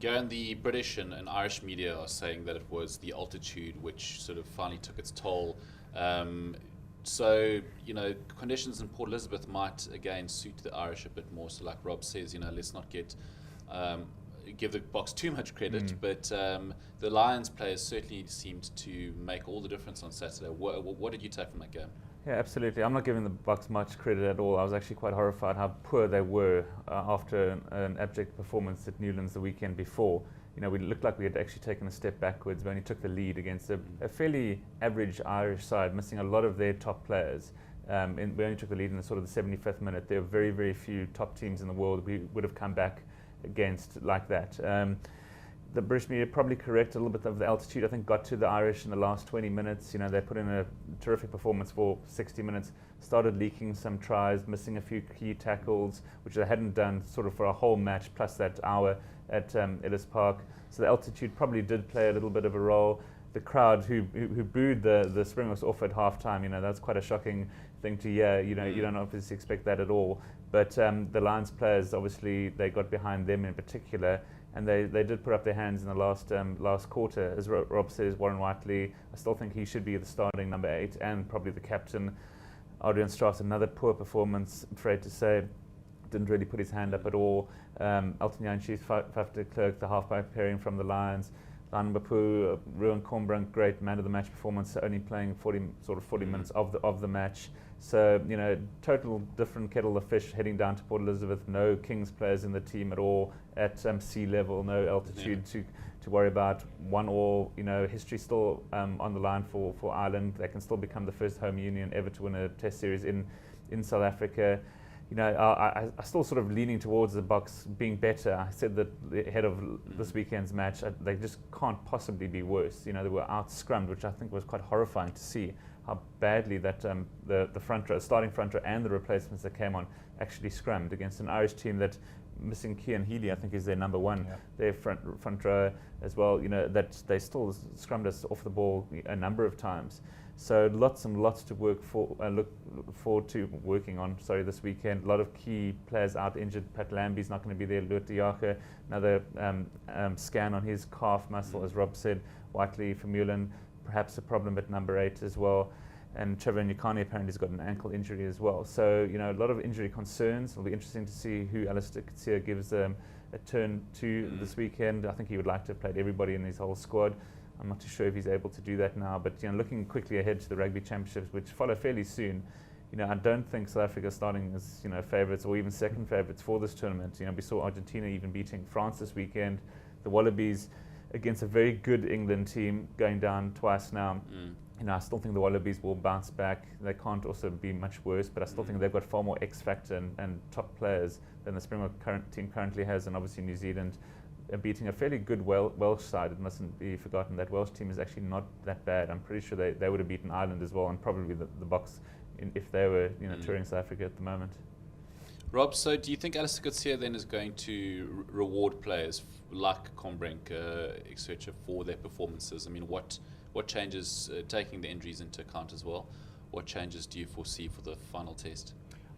Garen, the British and Irish media are saying that it was the altitude which sort of finally took its toll. So, conditions in Port Elizabeth might again suit the Irish a bit more. So, like Rob says, let's not give the Boks too much credit, but the Lions players certainly seemed to make all the difference on Saturday. What did you take from that game? Yeah, absolutely. I'm not giving the Bucks much credit at all. I was actually quite horrified how poor they were after an abject performance at Newlands the weekend before. We looked like we had actually taken a step backwards. We only took the lead against a fairly average Irish side, missing a lot of their top players. We only took the lead in the 75th minute. There are very, very few top teams in the world we would have come back against like that. The British media probably correct a little bit of the altitude. I think got to the Irish in the last 20 minutes. They put in a terrific performance for 60 minutes, started leaking some tries, missing a few key tackles, which they hadn't done sort of for a whole match, plus that hour at Ellis Park. So the altitude probably did play a little bit of a role. The crowd who booed the Springboks off at half-time, that's quite a shocking thing to hear. You don't obviously expect that at all. But the Lions players, obviously, they got behind them in particular, and they did put up their hands in the last quarter. As Rob says, Warren Whiteley, I still think he should be the starting number 8 and probably the captain. Adrian Strauss, another poor performance, I'm afraid to say. Didn't really put his hand up at all. Elton Jantjies, Faf de Klerk, the halfback pairing from the Lions. Dan Bapu, Ruan Cornbrink, great man of the match performance, only playing 40 minutes of the match. So, total different kettle of fish heading down to Port Elizabeth. No Kings players in the team at all at sea level, no altitude to worry about. 1-1, history still on the line for Ireland. They can still become the first home union ever to win a test series in South Africa. I still sort of leaning towards the Bucks being better. I said that ahead of this weekend's match, they just can't possibly be worse. They were out-scrummed, which I think was quite horrifying to see how badly that the front row, starting front row and the replacements that came on actually scrummed against an Irish team that missing Cian Healy, I think, is their number one, their front row as well. That they still scrummed us off the ball a number of times. So lots and lots to look forward to working on. This weekend. A lot of key players out injured. Pat Lambie's not going to be there. Luat Diache, another scan on his calf muscle, as Rob said. Whiteley for Mullen, perhaps a problem at number 8 as well. And Trevor Nyakane apparently has got an ankle injury as well. So, a lot of injury concerns. It'll be interesting to see who Alistair Coetzee gives a turn to this weekend. I think he would like to have played everybody in his whole squad. I'm not too sure if he's able to do that now. But, looking quickly ahead to the Rugby Championships, which follow fairly soon, I don't think South Africa starting as, favourites or even second favourites for this tournament. We saw Argentina even beating France this weekend. The Wallabies against a very good England team going down twice now. I still think the Wallabies will bounce back. They can't also be much worse, but I still think they've got far more X factor and top players than the Springbok team currently has, and obviously New Zealand beating a fairly good Welsh side. It mustn't be forgotten that Welsh team is actually not that bad. I'm pretty sure they would have beaten Ireland as well, and probably the Boks if they were touring South Africa at the moment. Rob, so do you think Alistair Coetzee then is going to reward players like Cornbrink, etc., for their performances? I mean, what changes, taking the injuries into account as well, what changes do you foresee for the final test?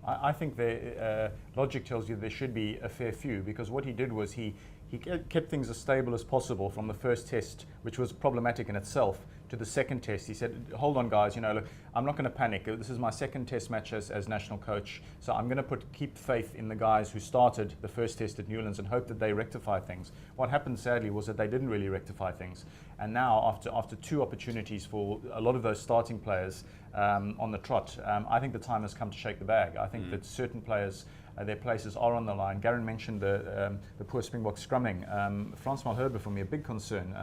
I think the logic tells you there should be a fair few, because what he did was he kept things as stable as possible from the first test, which was problematic in itself, to the second test. He said, hold on guys, look, I'm not going to panic. This is my second test match as national coach, so I'm going to keep faith in the guys who started the first test at Newlands and hope that they rectify things. What happened sadly was that they didn't really rectify things, and now after 2 opportunities for a lot of those starting players on the trot, I think the time has come to shake the bag. I think that certain players, their places are on the line. Garen mentioned the poor Springbok scrumming. Frans Malherbe for me, a big concern.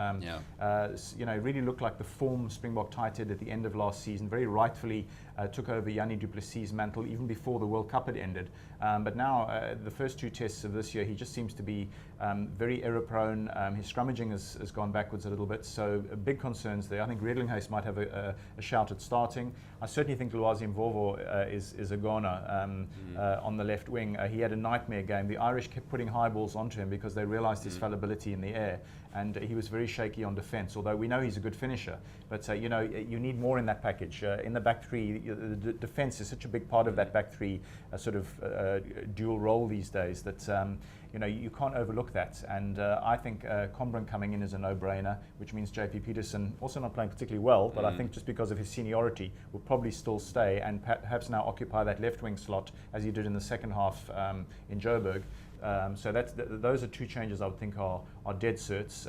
Really looked like the form Springbok tighthead at the end of last season. Very rightfully took over Yanni du Plessis' mantle even before the World Cup had ended. But now, the first 2 tests of this year, he just seems to be very error-prone. His scrummaging has gone backwards a little bit, so big concerns there. I think Redlinghuis might have a shout at starting. I certainly think Lwazi Mvovo is a goner on the left wing. He had a nightmare game. The Irish kept putting high balls onto him because they realised his fallibility in the air, and he was very shaky on defence, although we know he's a good finisher. But, you need more in that package. In the back three, the defence is such a big part of that back three sort of dual role these days that, you can't overlook that. And I think Combrin coming in is a no-brainer, which means JP Peterson, also not playing particularly well, but I think just because of his seniority, will probably still stay and perhaps now occupy that left wing slot as he did in the second half in Joburg. So those are two changes I would think are dead certs,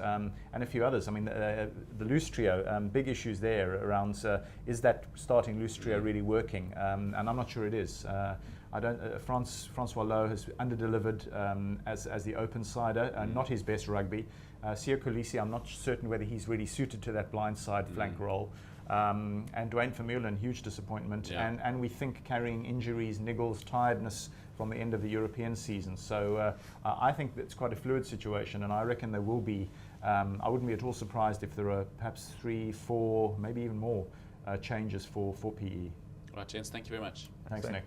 and a few others. I mean, the loose trio, big issues there around is that starting loose trio really working? And I'm not sure it is. I don't. Francois Lowe has underdelivered as the open sider, not his best rugby. Siya Kolisi, I'm not certain whether he's really suited to that blind side flank role. And Dwayne Vermeulen, huge disappointment, and we think carrying injuries, niggles, tiredness from the end of the European season. So I think it's quite a fluid situation, and I reckon there will be, I wouldn't be at all surprised if there are perhaps 3, 4, maybe even more changes for PE. Right, gents, thank you very much. Thanks, Nick.